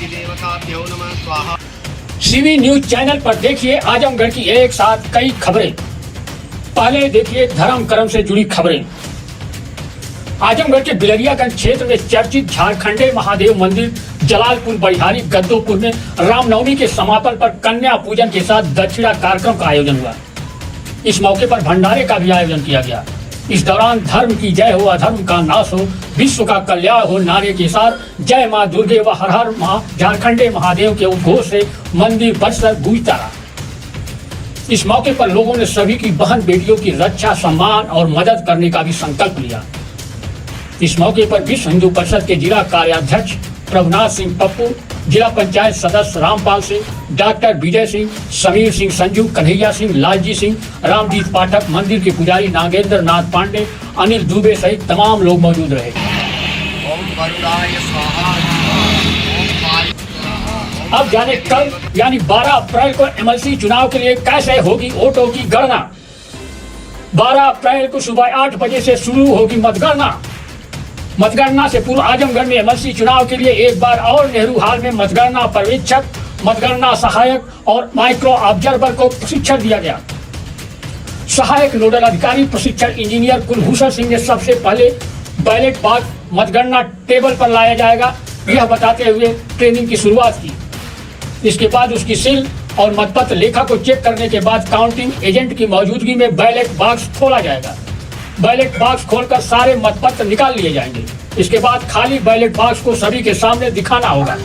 देवताभ्यो नमः स्वाहा। CV news channel पर देखिए आजमगढ़ की एक साथ कई खबरें। पहले देखिए धर्म कर्म से जुड़ी खबरें। आजमगढ़ के बिलरियागंज क्षेत्र में चर्चित झारखंडे महादेव मंदिर जलालपुर बड़िहारी गद्दोपुर में रामनवमी के समापन पर कन्या पूजन के साथ दक्षिणा कार्यक्रम का आयोजन हुआ। इस मौके पर भंडारे का भी आयोजन किया गया। इस दौरान धर्म की जय हो, अधर्म का नाश हो, विश्व का कल्याण हो नारे के साथ जय मां दुर्गे व हर हर झारखंडे महादेव के उद्घोष से मंदिर परिसर गूंजता रहा। इस मौके पर लोगों ने सभी की बहन बेटियों की रक्षा, सम्मान और मदद करने का भी संकल्प लिया। इस मौके पर विश्व हिंदू परिषद के जिला कार्याध्यक्ष प्रभुनाथ सिंह पप्पू, जिला पंचायत सदस्य रामपाल सिंह, डॉक्टर विजय सिंह, समीर सिंह संजू, कन्हैया सिंह, लालजी सिंह, रामजीत पाठक, मंदिर के पुजारी नागेंद्र नाथ पांडे, अनिल दुबे सहित तमाम लोग मौजूद रहे। अब जाने कल यानी 12 अप्रैल को एमएलसी चुनाव के लिए कैसे होगी वोटों की गणना। 12 अप्रैल को सुबह 8 बजे से शुरू होगी मतगणना। मतगणना से पूर्व आजमगढ़ में एमएलसी चुनाव के लिए एक बार और नेहरू हाल में मतगणना पर्यवेक्षक, मतगणना सहायक और माइक्रो ऑब्जर्वर को प्रशिक्षण दिया गया। सहायक नोडल अधिकारी प्रशिक्षण इंजीनियर कुलभूषण सिंह ने सबसे पहले बैलेट बॉक्स मतगणना टेबल पर लाया जाएगा यह बताते हुए ट्रेनिंग की शुरुआत की। इसके बाद उसकी सील और मतपत्र लेखा को चेक करने के बाद काउंटिंग एजेंट की मौजूदगी में बैलेट बॉक्स खोला जाएगा। बैलेट बॉक्स खोलकर सारे मतपत्र निकाल लिए जाएंगे। इसके बाद खाली बैलेट बॉक्स को सभी के सामने दिखाना होगा।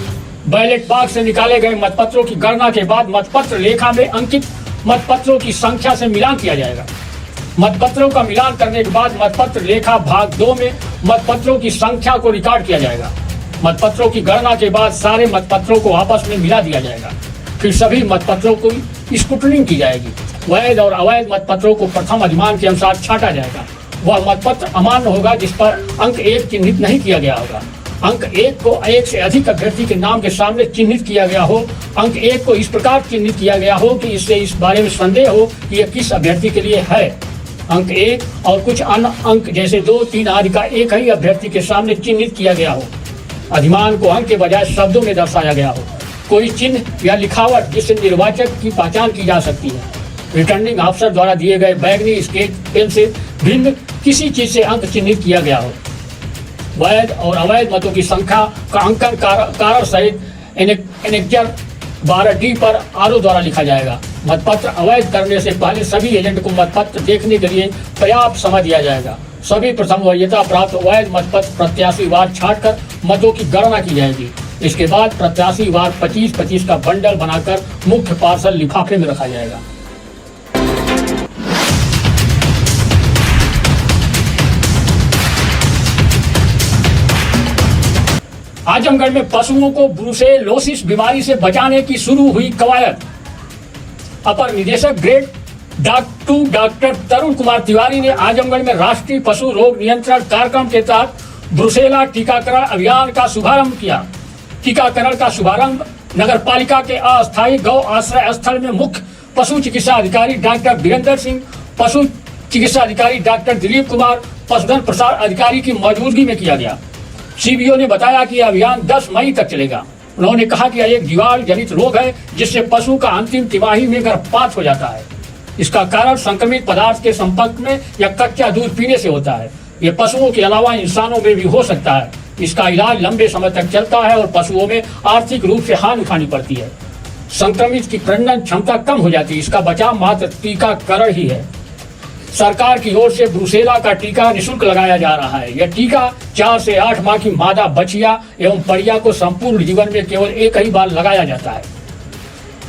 बैलेट बॉक्स से निकाले गए मतपत्रों की गणना के बाद मतपत्र लेखा में अंकित मतपत्रों की संख्या से मिलान किया जाएगा। मतपत्रों का मिलान करने के बाद मतपत्र लेखा भाग 2 में मतपत्रों की संख्या को रिकॉर्ड किया जाएगा। मतपत्रों की गणना के बाद सारे मतपत्रों को आपस में मिला दिया जाएगा। फिर सभी मतपत्रों की स्क्रूटनिंग की जाएगी। वैध और अवैध मतपत्रों को प्रथम अधिमान के अनुसार छांटा जाएगा। वह मतपत्र अमान्य होगा जिस पर अंक 1 चिन्हित नहीं किया गया होगा। अंक 1 को एक से अधिक अभ्यर्थी के नाम के सामने चिन्हित किया गया हो। अंक 1 को इस प्रकार चिन्हित किया गया हो कि इससे इस बारे में संदेह हो कि यह किस अभ्यर्थी के लिए है। अंक 1 और कुछ अन्य अंक जैसे 2, 3 आदि का एक ही अभ्यर्थी के सामने चिन्हित किया गया हो। अधिमान को अंक के बजाय शब्दों में दर्शाया गया हो। कोई चिन्ह या लिखावट जिससे निर्वाचक की पहचान की जा सकती है। रिटर्निंग अफसर द्वारा दिए गए बैगनी स्केच पेन से भिन्न किसी चीज से अंक चिन्हित किया गया हो। वैध और अवैध मतों की संख्या का अंकन कारण सहित एनेक्जर 12D पर आरओ द्वारा लिखा जाएगा। मतपत्र अवैध करने से पहले सभी एजेंट को मतपत्र देखने के लिए पर्याप्त समय दिया जाएगा। सभी प्रथम वरीयता प्राप्त वैध मतपत्र प्रत्याशी वार छांटकर मतों की गणना की जाएगी। इसके बाद प्रत्याशी वार 25-25 का बंडल बनाकर मुख्य पार्सल लिफाफे में रखा जाएगा। आजमगढ़ में पशुओं को ब्रुसेलोसिस बीमारी से बचाने की शुरू हुई कवायद। अपर निदेशक ग्रेड डॉक्टर तरुण कुमार तिवारी ने आजमगढ़ में राष्ट्रीय पशु रोग नियंत्रण कार्यक्रम के तहत ब्रुसेला टीकाकरण अभियान का शुभारंभ किया। टीकाकरण का शुभारंभ नगर पालिका के अस्थायी गौ आश्रय स्थल में मुख्य पशु चिकित्सा अधिकारी डॉक्टर वीरेंद्र सिंह, पशु चिकित्सा अधिकारी डॉक्टर दिलीप कुमार, पशुधन प्रसार अधिकारी की मौजूदगी में किया गया। सीबीओ ने बताया कि अभियान 10 मई तक चलेगा। उन्होंने कहा कि यह एक जीवाणु जनित रोग है जिससे पशु का अंतिम तिमाही में गर्भपात हो जाता है। इसका कारण संक्रमित पदार्थ के संपर्क में या कच्चा दूध पीने से होता है। ये पशुओं के अलावा इंसानों में भी हो सकता है। इसका इलाज लंबे समय तक चलता है और पशुओं में आर्थिक रूप से हानि उठानी पड़ती है। संक्रमित की प्रजनन क्षमता कम हो जाती है। इसका बचाव मात्र टीकाकरण ही है। सरकार की ओर से ब्रुसेला का टीका निःशुल्क लगाया जा रहा है। यह टीका 4 से 8 माह की मादा बछिया एवं परिया को संपूर्ण जीवन में केवल एक ही बार लगाया जाता है।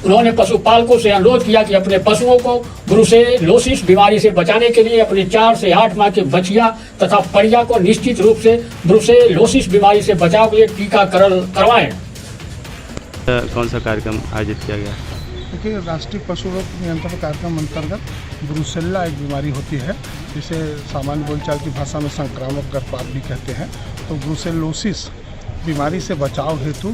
उन्होंने पशुपालकों से अनुरोध किया कि अपने पशुओं को ब्रुसेलोसिस बीमारी से बचाने के लिए अपने 4 से 8 माह के बछिया तथा परिया को निश्चित रूप से ब्रुसेलोसिस बीमारी से बचाव के लिए टीकाकरण करवाएं। कौन सा कार्यक्रम आयोजित किया गया? देखिए, राष्ट्रीय पशु रोग नियंत्रण कार्यक्रम अंतर्गत ब्रुसेला एक बीमारी होती है जिसे सामान्य बोलचाल की भाषा में संक्रामक गर्भपात भी कहते हैं। तो ब्रुसेलोसिस बीमारी से बचाव हेतु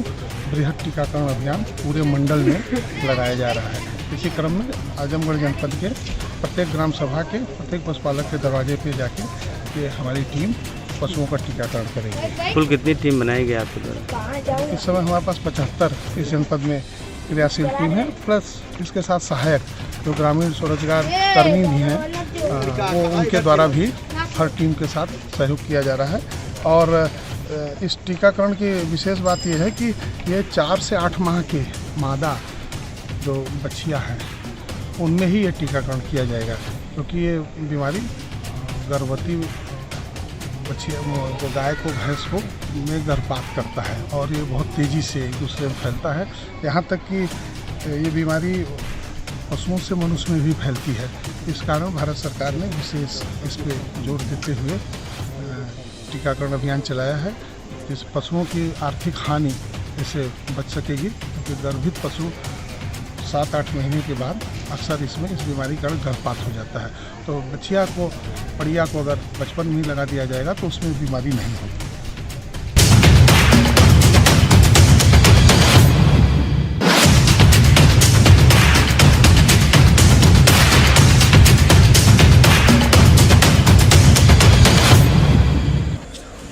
बृहद टीकाकरण अभियान पूरे मंडल में लगाया जा रहा है। इसी क्रम में आजमगढ़ जनपद के प्रत्येक ग्राम सभा के प्रत्येक पशुपालक के दरवाजे पे जाके ये हमारी टीम पशुओं का टीकाकरण करेंगे। कुल कितनी टीम बनाई गई आपके द्वारा? इस समय हमारे पास 75 इस जनपद में क्रियाशील टीम है, प्लस इसके साथ सहायक जो ग्रामीण स्वरोजगार कर्मी भी हैं वो उनके द्वारा भी हर टीम के साथ सहयोग किया जा रहा है। और इस टीकाकरण की विशेष बात यह है कि ये 4 से 8 माह के मादा जो बच्चियाँ हैं उनमें ही ये टीकाकरण किया जाएगा, क्योंकि ये बीमारी गर्भवती बच्चियाँ जो गाय को भैंस को में गर्भपात करता है और ये बहुत तेज़ी से एक दूसरे में फैलता है। यहाँ तक कि ये बीमारी पशुओं से मनुष्य में भी फैलती है। इस कारण भारत सरकार ने विशेष इस पर जोर देते हुए टीकाकरण अभियान चलाया है, जिस पशुओं की आर्थिक हानि इससे बच सकेगी, क्योंकि गर्भित पशु 7-8 महीने के बाद अक्सर इसमें इस बीमारी का गर्भपात हो जाता है। तो बच्चिया को पड़िया को अगर बचपन में ही लगा दिया जाएगा तो उसमें बीमारी नहीं होगी।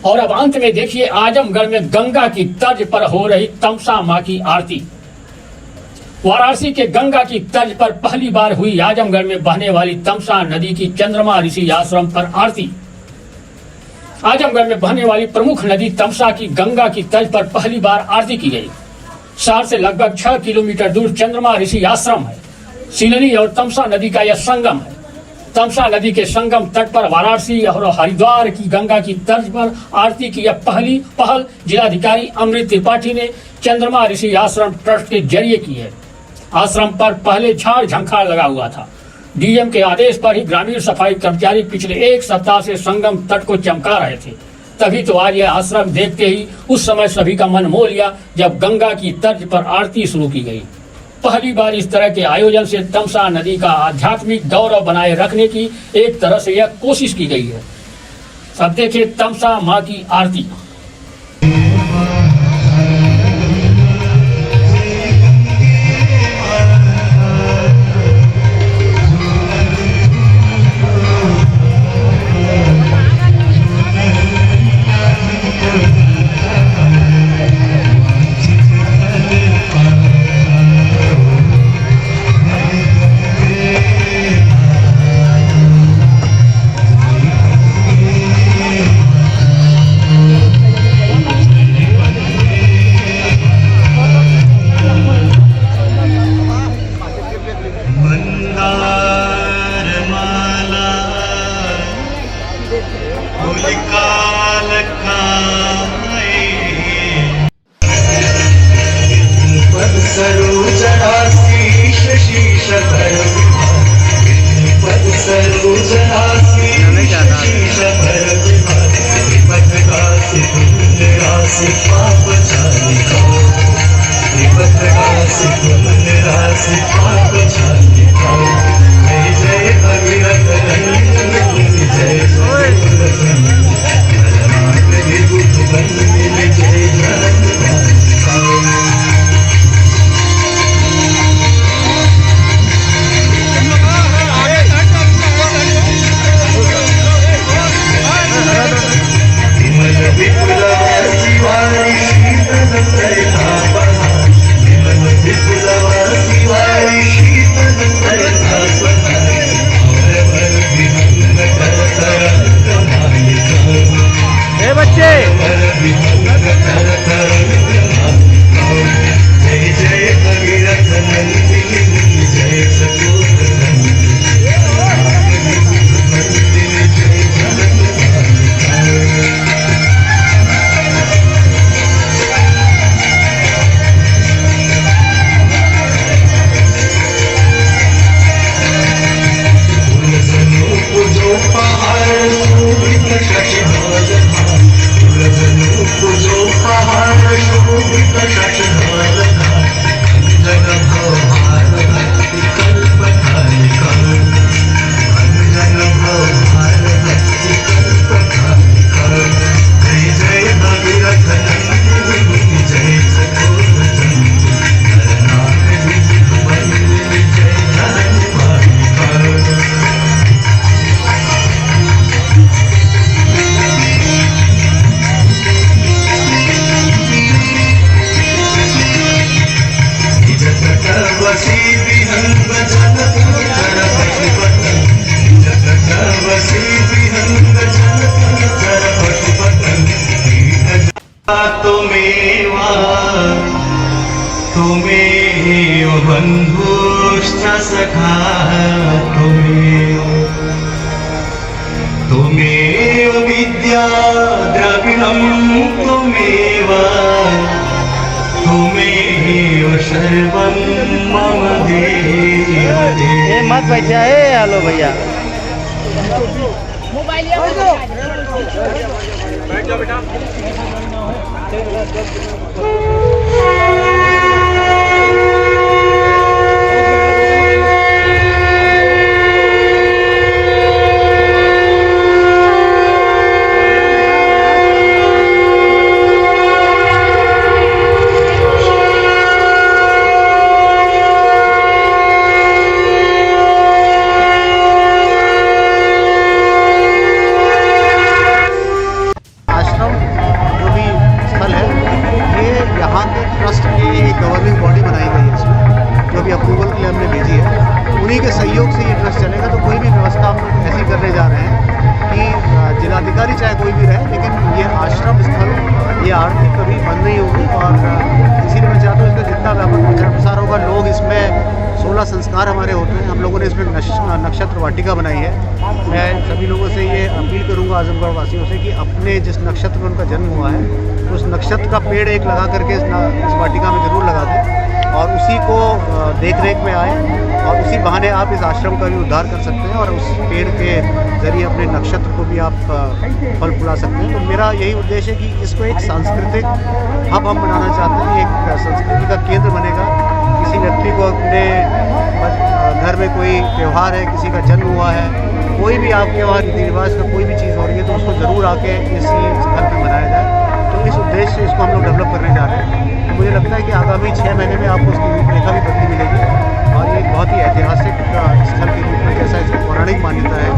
और अब अंत में देखिए आजमगढ़ में गंगा की तर्ज पर हो रही तमसा मां की आरती। वाराणसी के गंगा की तर्ज पर पहली बार हुई आजमगढ़ में बहने वाली तमसा नदी की चंद्रमा ऋषि आश्रम पर आरती। आजमगढ़ में बहने वाली प्रमुख नदी तमसा की गंगा की तर्ज पर पहली बार आरती की गई। शहर से लगभग 6 किलोमीटर दूर चंद्रमा ऋषि आश्रम है। सिलनी और तमसा नदी का यह संगम है। तमसा नदी के संगम तट पर वाराणसी और हरिद्वार की गंगा की तर्ज पर आरती की यह पहल जिलाधिकारी अमृत त्रिपाठी ने चंद्रमा ऋषि आश्रम ट्रस्ट के जरिए की है। आश्रम पर पहले झाड़ झंखाड़ लगा हुआ था। डीएम के आदेश पर ही ग्रामीण सफाई कर्मचारी पिछले 1 सप्ताह से संगम तट को चमका रहे थे। तभी तो आज यह आश्रम देखते ही उस समय सभी का मन मोह लिया जब गंगा की तर्ज पर आरती शुरू की गई। पहली बार इस तरह के आयोजन से तमसा नदी का आध्यात्मिक गौरव बनाए रखने की एक तरह से यह कोशिश की गई है। अब देखिए तमसा मां की आरती। बच्चे त्वमेव बन्धुश्च सखा त्वमेव विद्या द्रविणं त्वमेव सर्वं मम देव मत बैठ जाए। हेलो भैया जिलाधिकारी चाहे कोई भी रहे, लेकिन ये आश्रम स्थल ये आरती कभी बंद नहीं होगी। और इसीलिए मैं चाहता हूँ इसका जितना व्यापक प्रचार प्रसार होगा, लोग इसमें 16 संस्कार हमारे होते हैं। हम लोगों ने इसमें नक्षत्र वाटिका बनाई है। मैं सभी लोगों से ये अपील करूँगा, आजमगढ़ वासियों से, कि अपने जिस नक्षत्र में उनका जन्म हुआ है उस नक्षत्र का पेड़ एक लगा करके इस वाटिका में ज़रूर लगा दें और उसी को देख रेख में आए और उसी बहाने आप इस आश्रम का भी उद्धार कर सकते हैं और उस पेड़ के ज़रिए अपने नक्षत्र को भी आप फल फुला सकते हैं। तो मेरा यही उद्देश्य है कि इसको एक सांस्कृतिक हब हम बनाना चाहते हैं, एक संस्कृति का केंद्र बनेगा। किसी व्यक्ति को अपने घर में कोई त्यौहार है, किसी का जन्म हुआ है, कोई भी आपके वहाँ रीति रिवाज का कोई भी चीज़ हो रही है, तो उसको ज़रूर आके इसी स्थल पर मनाया जाए। तो इस उद्देश्य से इसको हम लोग डेवलप करने जा रहे हैं। तो मुझे लगता है कि आगामी 6 महीने में आपको उसकी रूपरेखा भी बदली मिलेगी और ये बहुत ही ऐतिहासिक स्थल के रूप में, जैसा इसकी पौराणिक मान्यता है,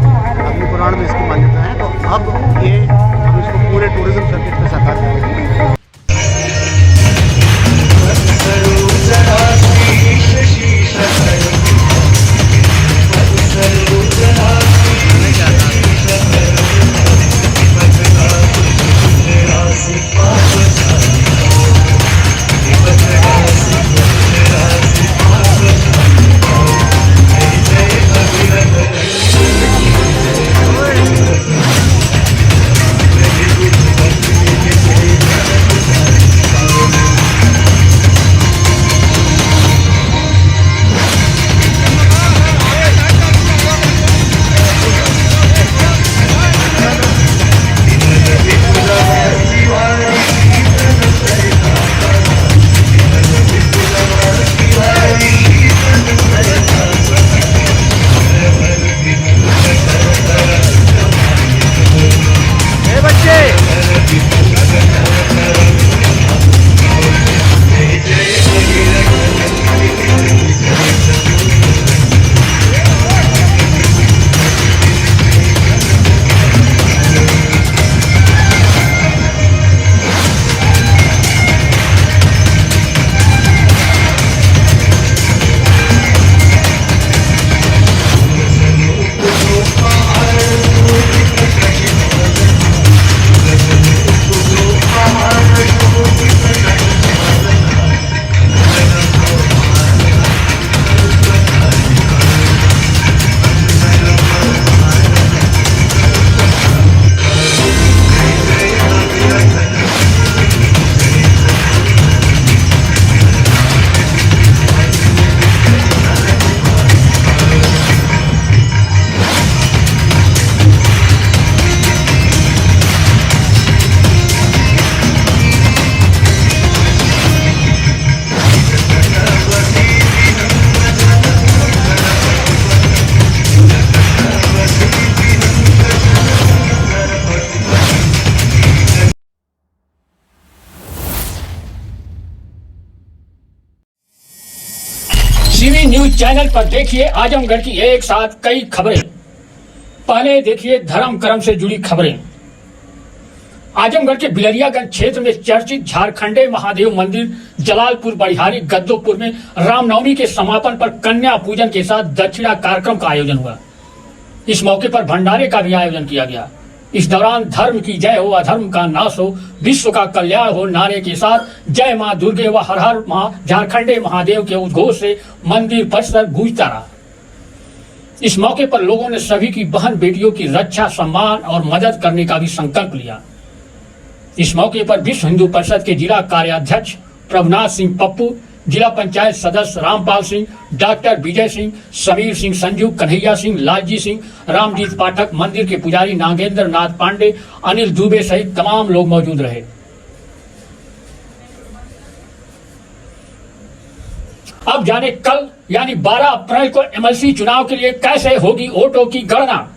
अग्नि पुराण में इसकी मान्यता है, तो अब ये हम इसको पूरे टूरिज्म सर्किट में साकार करेंगे। सीवी न्यूज चैनल पर देखिए आजमगढ़ की एक साथ कई खबरें। पहले देखिए धर्म कर्म से जुड़ी खबरें। आजमगढ़ के बिलरियागंज क्षेत्र में चर्चित झारखंडे महादेव मंदिर जलालपुर बड़िहारी गद्दोपुर में रामनवमी के समापन पर कन्या पूजन के साथ दक्षिणा कार्यक्रम का आयोजन हुआ। इस मौके पर भंडारे का भी आयोजन किया गया। इस दौरान धर्म की जय हो, अधर्म का नाश हो, विश्व का कल्याण हो नारे के साथ जय मां दुर्गे व हर हर झारखंडे महादेव के उद्घोष से मंदिर परिसर गूंजता रहा। इस मौके पर लोगों ने सभी की बहन बेटियों की रक्षा, सम्मान और मदद करने का भी संकल्प लिया। इस मौके पर विश्व हिंदू परिषद के जिला कार्याध्यक्ष प्रभुनाथ सिंह पप्पू, जिला पंचायत सदस्य रामपाल सिंह, डॉक्टर विजय सिंह, समीर सिंह संजू, कन्हैया सिंह, लालजी सिंह, रामजीत पाठक, मंदिर के पुजारी नागेंद्र नाथ पांडे, अनिल दुबे सहित तमाम लोग मौजूद रहे। अब जाने कल यानी 12 अप्रैल को एमएलसी चुनाव के लिए कैसे होगी वोटों की गणना।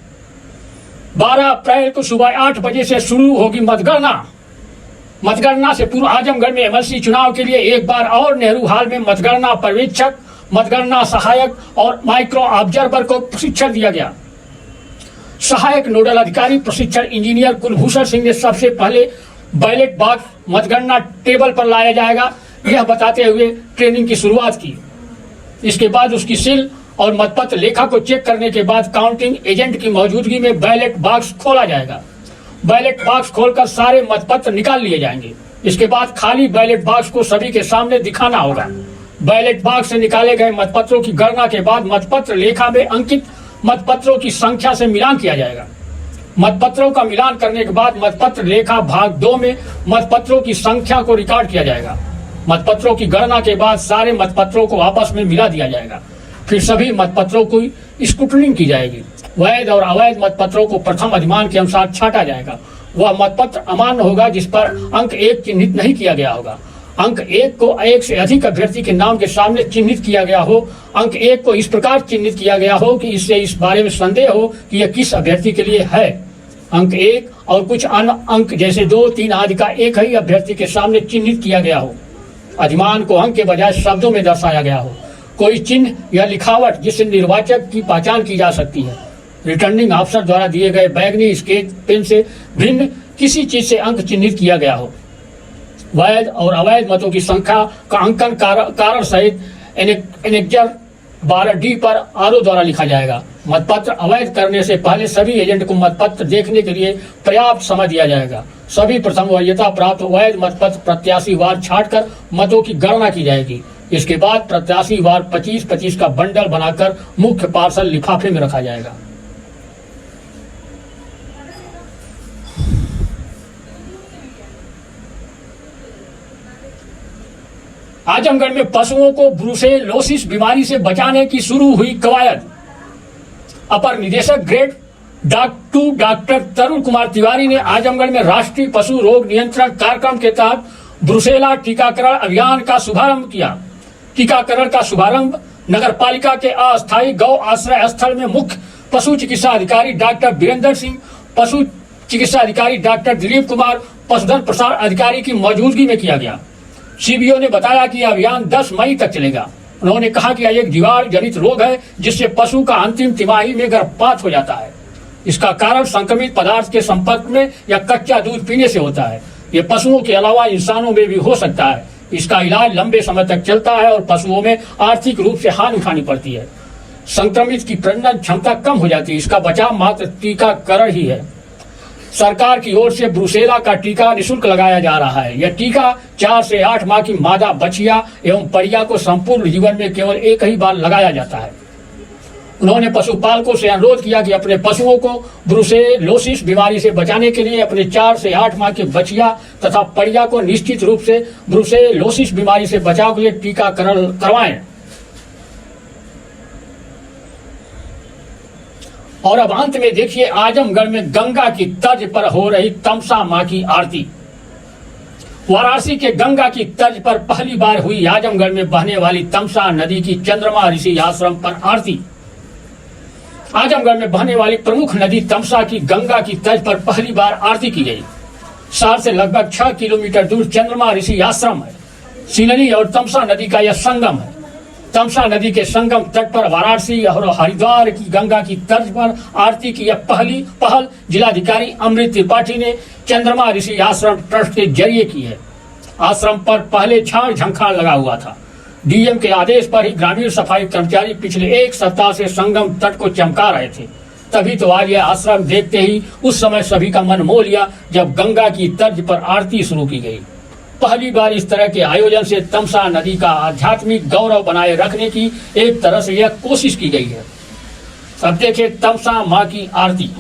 12 अप्रैल को सुबह 8 बजे से शुरू होगी मतगणना। मतगणना से पूर्व आजमगढ़ में एमएलसी चुनाव के लिए एक बार और नेहरू हॉल में मतगणना पर्यवेक्षक, मतगणना सहायक और माइक्रो ऑब्जर्वर को प्रशिक्षण दिया गया। सहायक नोडल अधिकारी प्रशिक्षण इंजीनियर कुलभूषण सिंह ने सबसे पहले बैलेट बॉक्स मतगणना टेबल पर लाया जाएगा यह बताते हुए ट्रेनिंग की शुरुआत की। इसके बाद उसकी सील और मतपत्र लेखा को चेक करने के बाद काउंटिंग एजेंट की मौजूदगी में बैलेट बॉक्स खोला जाएगा। बैलेट बॉक्स खोलकर सारे मतपत्र निकाल लिए जाएंगे। इसके बाद खाली बैलेट बॉक्स को सभी के सामने दिखाना होगा। बैलेट बॉक्स से निकाले गए मतपत्रों की गणना के बाद मतपत्र लेखा में अंकित मतपत्रों की संख्या से मिलान किया जाएगा। मतपत्रों का मिलान करने के बाद मतपत्र लेखा भाग 2 में मतपत्रों की संख्या को रिकॉर्ड किया जाएगा। मतपत्रों की गणना के बाद सारे मतपत्रों को आपस में मिला दिया जाएगा। फिर सभी मतपत्रों की स्क्रूटनिंग की जाएगी। वैध और अवैध मतपत्रों को प्रथम अधिमान के अनुसार छांटा जाएगा। वह मतपत्र अमान्य होगा जिस पर अंक 1 चिन्हित नहीं किया गया होगा। अंक 1 को एक से अधिक अभ्यर्थी के नाम के सामने चिन्हित किया गया हो। अंक 1 को इस प्रकार चिन्हित किया गया हो कि इससे इस बारे में संदेह हो कि यह किस अभ्यर्थी के लिए है। अंक 1 और कुछ अन्य अंक जैसे 2, 3 आदि का एक ही अभ्यर्थी के सामने चिन्हित किया गया हो। अधिमान को अंक के बजाय शब्दों में दर्शाया गया हो। कोई चिन्ह या लिखावट जिससे निर्वाचक की पहचान की जा सकती है। रिटर्निंग ऑफिसर द्वारा दिए गए बैगनी स्केच पेन से भिन्न किसी चीज से अंक चिन्हित किया गया हो। वैध और अवैध मतों की संख्या का अंकन कारण सहित एनेक्जर 12D पर आरओ द्वारा लिखा जाएगा। मतपत्र अवैध करने से पहले सभी एजेंट को मतपत्र देखने के लिए पर्याप्त समय दिया जाएगा। सभी प्रथम वरीयता प्राप्त वैध मतपत्र प्रत्याशी वार छांटकर मतों की गणना की जाएगी। इसके बाद प्रत्याशी वार 25-25 का बंडल बनाकर मुख्य पार्सल लिफाफे में रखा जाएगा। आजमगढ़ में पशुओं को ब्रुसेलोसिस बीमारी से बचाने की शुरू हुई कवायद। अपर निदेशक ग्रेड डॉक्टर तरुण कुमार तिवारी ने आजमगढ़ में राष्ट्रीय पशु रोग नियंत्रण कार्यक्रम के तहत ब्रुसेला टीकाकरण अभियान का शुभारंभ किया। टीकाकरण का शुभारंभ नगर पालिका के अस्थायी गौ आश्रय स्थल में मुख्य पशु चिकित्सा अधिकारी डॉक्टर वीरेंद्र सिंह, पशु चिकित्सा अधिकारी डॉक्टर दिलीप कुमार, पशुधन प्रसार अधिकारी की मौजूदगी में किया गया। सीबीओ ने बताया कि यह अभियान 10 मई तक चलेगा। उन्होंने कहा कि यह एक जीवाणु जनित रोग है जिससे पशु का अंतिम तिमाही में गर्भपात हो जाता है। इसका कारण संक्रमित पदार्थ के संपर्क में या कच्चा दूध पीने से होता है। ये पशुओं के अलावा इंसानों में भी हो सकता है। इसका इलाज लंबे समय तक चलता है और पशुओं में आर्थिक रूप से हानि उठानी पड़ती है। संक्रमित की प्रजनन क्षमता कम हो जाती है। इसका बचाव मात्र टीकाकरण ही है। सरकार की ओर से ब्रुसेला का टीका निःशुल्क लगाया जा रहा है। यह टीका 4 से 8 माह की मादा बछिया एवं परिया को संपूर्ण जीवन में केवल एक ही बार लगाया जाता है। उन्होंने पशुपालकों से अनुरोध किया कि अपने पशुओं को ब्रुसेलोसिस बीमारी से बचाने के लिए अपने 4 से 8 माह के बछिया तथा परिया को निश्चित रूप से ब्रुसेलोसिस बीमारी से बचाव के लिए टीकाकरण करवाएं। और अब अंत में देखिए आजमगढ़ में गंगा की तर्ज पर हो रही तमसा मां की आरती। वाराणसी के गंगा की तर्ज पर पहली बार हुई आजमगढ़ में बहने वाली तमसा नदी की चंद्रमा ऋषि आश्रम पर आरती। आजमगढ़ में बहने वाली प्रमुख नदी तमसा की गंगा की तर्ज पर पहली बार आरती की गई। शहर से लगभग 6 किलोमीटर दूर चंद्रमा ऋषि आश्रम है। सिनरी और तमसा नदी का यह संगम है। तमसा नदी के संगम तट पर वाराणसी और हरिद्वार की गंगा की तर्ज पर आरती की यह पहल जिलाधिकारी अमृत त्रिपाठी ने चंद्रमा ऋषि आश्रम ट्रस्ट के जरिए की है। आश्रम पर पहले झाड़ झंखाड़ लगा हुआ था। डीएम के आदेश पर ही ग्रामीण सफाई कर्मचारी पिछले 1 सप्ताह से संगम तट को चमका रहे थे। तभी तो आज यह आश्रम देखते ही उस समय सभी का मन मोह लिया जब गंगा की तर्ज पर आरती शुरू की गई। पहली बार इस तरह के आयोजन से तमसा नदी का आध्यात्मिक गौरव बनाए रखने की एक तरह से यह कोशिश की गई है। सब देखे तमसा माँ की आरती।